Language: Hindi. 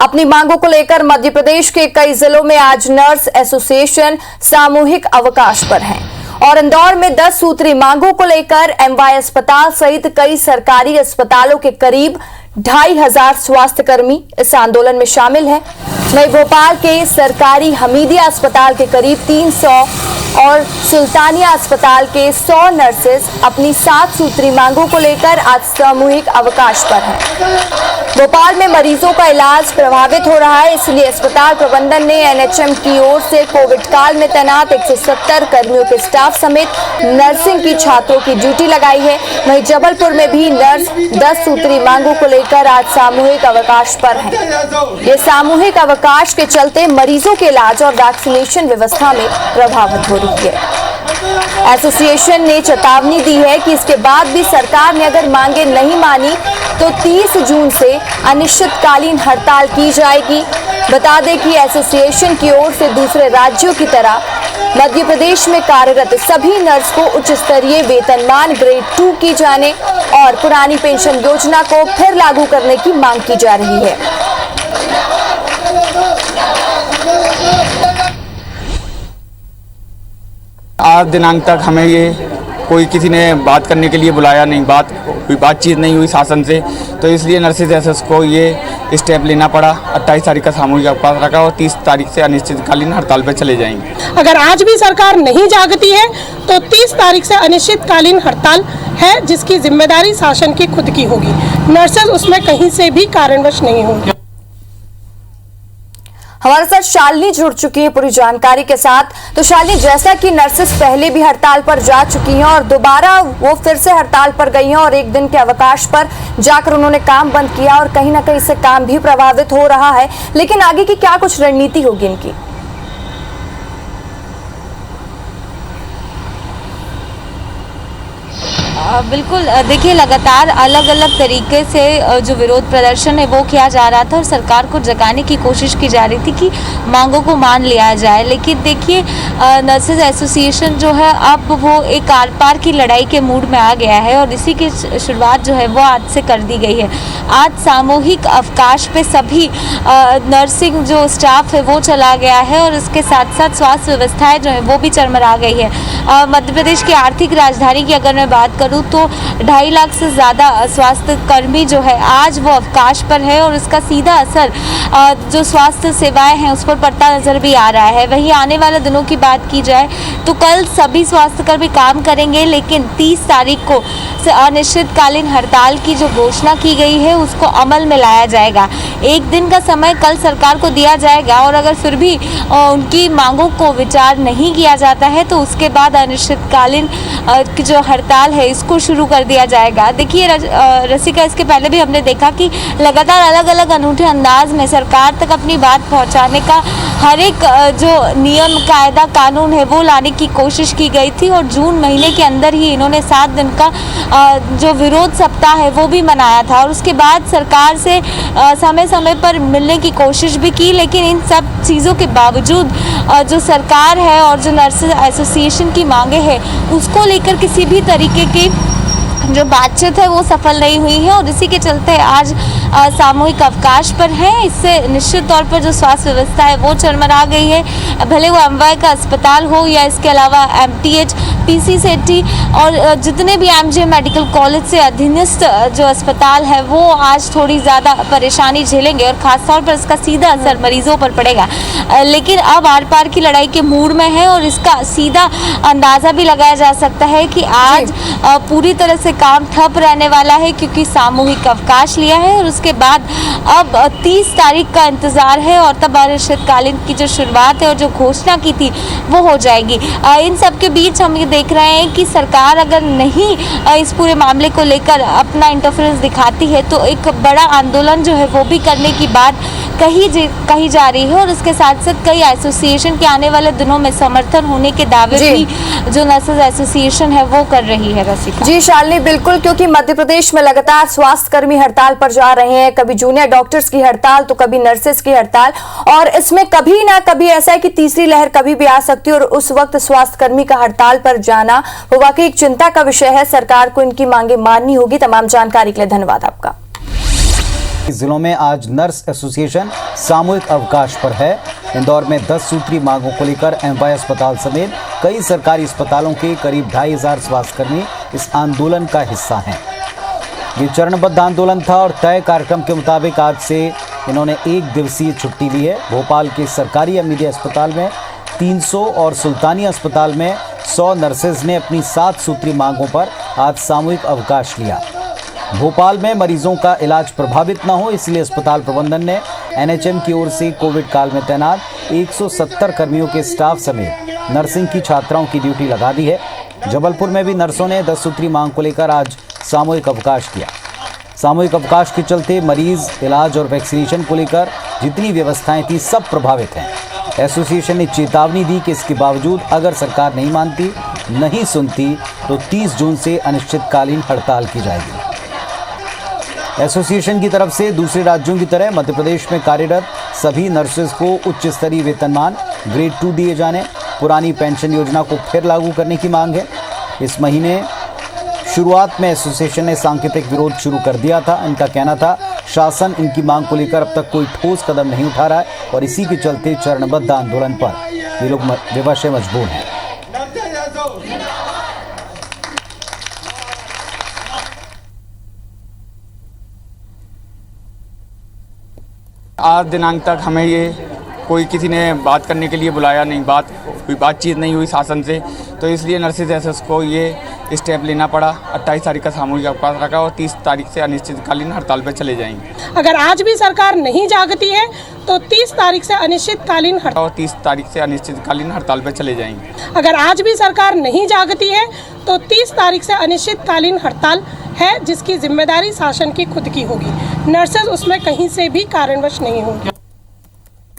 अपनी मांगों को लेकर मध्य प्रदेश के कई जिलों में आज नर्स एसोसिएशन सामूहिक अवकाश पर हैं और इंदौर में 10 सूत्री मांगों को लेकर एमवाय अस्पताल सहित कई सरकारी अस्पतालों के करीब 2500 स्वास्थ्यकर्मी इस आंदोलन में शामिल हैं। वहीं भोपाल के सरकारी हमीदिया अस्पताल के करीब 300 और सुल्तानिया अस्पताल के 100 नर्सेज अपनी 7 सूत्री मांगों को लेकर आज सामूहिक अवकाश पर हैं। भोपाल में मरीजों का इलाज प्रभावित हो रहा है, इसलिए अस्पताल प्रबंधन ने एनएचएम की ओर से कोविड काल में तैनात 170 कर्मियों के स्टाफ समेत नर्सिंग की छात्रों की ड्यूटी लगाई है। वहीं जबलपुर में भी नर्स 10 सूत्री मांगों को लेकर आज सामूहिक अवकाश पर हैं। ये सामूहिक अवकाश के चलते मरीजों के इलाज और वैक्सीनेशन व्यवस्था में प्रभावित हो रही है। एसोसिएशन ने चेतावनी दी है कि इसके बाद भी सरकार ने अगर मांगे नहीं मानी तो 30 जून से अनिश्चितकालीन हड़ताल की जाएगी। बता दें कि एसोसिएशन की ओर से दूसरे राज्यों की तरह मध्य प्रदेश में कार्यरत सभी नर्स को उच्च स्तरीय वेतनमान ग्रेड 2 की जाने और पुरानी पेंशन योजना को फिर लागू करने की मांग की जा रही है। 8 दिनांक तक हमें ये कोई किसी ने बात करने के लिए बुलाया नहीं, कोई बातचीत नहीं हुई शासन से, तो इसलिए नर्सेज एसएस को ये स्टेप लेना पड़ा। 28 तारीख का सामूहिक अवकाश रखा और 30 तारीख से अनिश्चितकालीन हड़ताल पर चले जाएंगे। अगर आज भी सरकार नहीं जागती है तो 30 तारीख से अनिश्चितकालीन हड़ताल है, जिसकी जिम्मेदारी शासन की खुद की होगी। नर्सेज उसमें कहीं से भी कारणवश नहीं होंगे। हमारे साथ शालिनी जुड़ चुकी है पूरी जानकारी के साथ। तो शालिनी, जैसा कि नर्सेस पहले भी हड़ताल पर जा चुकी हैं और दोबारा वो फिर से हड़ताल पर गई हैं और एक दिन के अवकाश पर जाकर उन्होंने काम बंद किया और कहीं ना कहीं से काम भी प्रभावित हो रहा है, लेकिन आगे की क्या कुछ रणनीति होगी इनकी? बिल्कुल, देखिए लगातार अलग अलग तरीके से जो विरोध प्रदर्शन है वो किया जा रहा था और सरकार को जगाने की कोशिश की जा रही थी कि मांगों को मान लिया जाए। लेकिन देखिए नर्सेज एसोसिएशन जो है अब वो एक आर पार की लड़ाई के मूड में आ गया है और इसी की शुरुआत जो है वो आज से कर दी गई है। आज सामूहिक अवकाश पे सभी नर्सिंग जो स्टाफ है वो चला गया है और इसके साथ साथ स्वास्थ्य व्यवस्थाएं जो है वो भी चरमरा गई है। मध्य प्रदेश की आर्थिक राजधानी की अगर मैं बात करूं तो 2.5 लाख से ज़्यादा स्वास्थ्य कर्मी जो है आज वो अवकाश पर है और इसका सीधा असर जो स्वास्थ्य सेवाएं हैं उस पर पड़ता नजर भी आ रहा है। वहीं आने वाले दिनों की बात की जाए तो कल सभी स्वास्थ्यकर्मी काम करेंगे, लेकिन 30 तारीख को अनिश्चितकालीन हड़ताल की जो घोषणा की गई है उसको अमल में लाया जाएगा। एक दिन का समय कल सरकार को दिया जाएगा और अगर फिर भी उनकी मांगों को विचार नहीं किया जाता है तो उसके बाद अनिश्चितकालीन जो हड़ताल है इसको शुरू कर दिया जाएगा। देखिए रसिका, इसके पहले भी हमने देखा कि लगातार अलग अलग अनूठे अंदाज में सरकार तक अपनी बात पहुंचाने का हर एक जो नियम कायदा कानून है वो लाने की कोशिश की गई थी और जून महीने के अंदर ही इन्होंने 7 दिन का जो विरोध सप्ताह है वो भी मनाया था और उसके बाद सरकार से समय समय पर मिलने की कोशिश भी की। लेकिन इन सब चीज़ों के बावजूद जो सरकार है और जो नर्सेज एसोसिएशन की मांगे हैं उसको लेकर किसी भी तरीके की जो बातचीत है वो सफल नहीं हुई है और इसी के चलते आज सामूहिक अवकाश पर है। इससे निश्चित तौर पर जो स्वास्थ्य व्यवस्था है वो चरमरा गई है, भले वो एमवाय का अस्पताल हो या इसके अलावा एमटीएच, पीसी सेठी और जितने भी एमजे मेडिकल कॉलेज से अधीनस्थ जो अस्पताल है वो आज थोड़ी ज़्यादा परेशानी झेलेंगे और ख़ासतौर पर इसका सीधा असर मरीजों पर पड़ेगा। लेकिन अब आर पार की लड़ाई के मूड में है और इसका सीधा अंदाज़ा भी लगाया जा सकता है कि आज पूरी तरह से काम ठप रहने वाला है क्योंकि सामूहिक अवकाश लिया है और उसके बाद अब 30 तारीख का इंतज़ार है और तब अनिश्चितकालीन की जो शुरुआत है और जो घोषणा की थी वो हो जाएगी। इन सब के बीच हम ये देख रहे हैं कि सरकार अगर नहीं इस पूरे मामले को लेकर अपना इंटरफेरेंस दिखाती है तो एक बड़ा आंदोलन जो है वो भी करने की बात कही जा रही है और इसके साथ साथ कई एसोसिएशन के आने वाले दिनों में समर्थन होने के दावे भी जो नर्सेज एसोसिएशन है वो कर रही है। रसिका जी शालिनी, बिल्कुल, क्योंकि मध्य प्रदेश में लगातार स्वास्थ्य कर्मी हड़ताल पर जा रहे हैं, कभी जूनियर डॉक्टर्स की हड़ताल तो कभी नर्सेज की हड़ताल, और इसमें कभी ना कभी ऐसा है कि तीसरी लहर कभी भी आ सकती है और उस वक्त स्वास्थ्य कर्मी का हड़ताल पर जाना वो वाकई एक चिंता का विषय है। सरकार को इनकी मांगे माननी होगी। तमाम जानकारी के लिए धन्यवाद आपका। जिलों में आज नर्स एसोसिएशन सामूहिक अवकाश पर है। इंदौर में 10 सूत्री मांगों को लेकर एमवाय अस्पताल समेत कई सरकारी अस्पतालों के करीब 2500 स्वास्थ्यकर्मी इस आंदोलन का हिस्सा हैं। ये चरणबद्ध आंदोलन था और तय कार्यक्रम के मुताबिक आज से इन्होंने 1 दिवसीय छुट्टी ली है। भोपाल के सरकारी एमईडी अस्पताल में 300 और सुल्तानी अस्पताल में 100 नर्सेज ने अपनी 7 सूत्री मांगों पर आज सामूहिक अवकाश लिया। भोपाल में मरीजों का इलाज प्रभावित न हो, इसलिए अस्पताल प्रबंधन ने एनएचएम की ओर से कोविड काल में तैनात 170 कर्मियों के स्टाफ समेत नर्सिंग की छात्राओं की ड्यूटी लगा दी है। जबलपुर में भी नर्सों ने 10 सूत्री मांग को लेकर आज सामूहिक अवकाश किया। सामूहिक अवकाश के चलते मरीज, इलाज और वैक्सीनेशन को लेकर जितनी व्यवस्थाएं थी सब प्रभावित हैं। एसोसिएशन ने चेतावनी दी कि इसके बावजूद अगर सरकार नहीं मानती, नहीं सुनती तो 30 जून से अनिश्चितकालीन हड़ताल की जाएगी। एसोसिएशन की तरफ से दूसरे राज्यों की तरह मध्य प्रदेश में कार्यरत सभी नर्सेज को उच्च स्तरीय वेतनमान ग्रेड 2 दिए जाने, पुरानी पेंशन योजना को फिर लागू करने की मांग है। इस महीने शुरुआत में एसोसिएशन ने सांकेतिक विरोध शुरू कर दिया था। इनका कहना था शासन इनकी मांग को लेकर अब तक कोई ठोस कदम नहीं उठा रहा है और इसी के चलते चरणबद्ध आंदोलन पर ये लोग विवश मजबूर हैं। आज दिनांक तक हमें ये कोई किसी ने बात करने के लिए बुलाया नहीं, कोई बातचीत नहीं हुई शासन से, तो इसलिए नर्सिस एसएस को ये स्टेप लेना पड़ा। 28 तारीख का सामूहिक अवकाश रखा और 30 तारीख से अनिश्चितकालीन हड़ताल पर चले जाएंगे। अगर आज भी सरकार नहीं जागती है तो 30 तारीख से अनिश्चितकालीन हड़ताल पर चले जाएंगे। अगर आज भी सरकार नहीं जागती है तो 30 तारीख से अनिश्चितकालीन हड़ताल है, जिसकी जिम्मेदारी शासन की खुद की होगी। नर्सेज उसमें कहीं से भी कारणवश नहीं होंगी।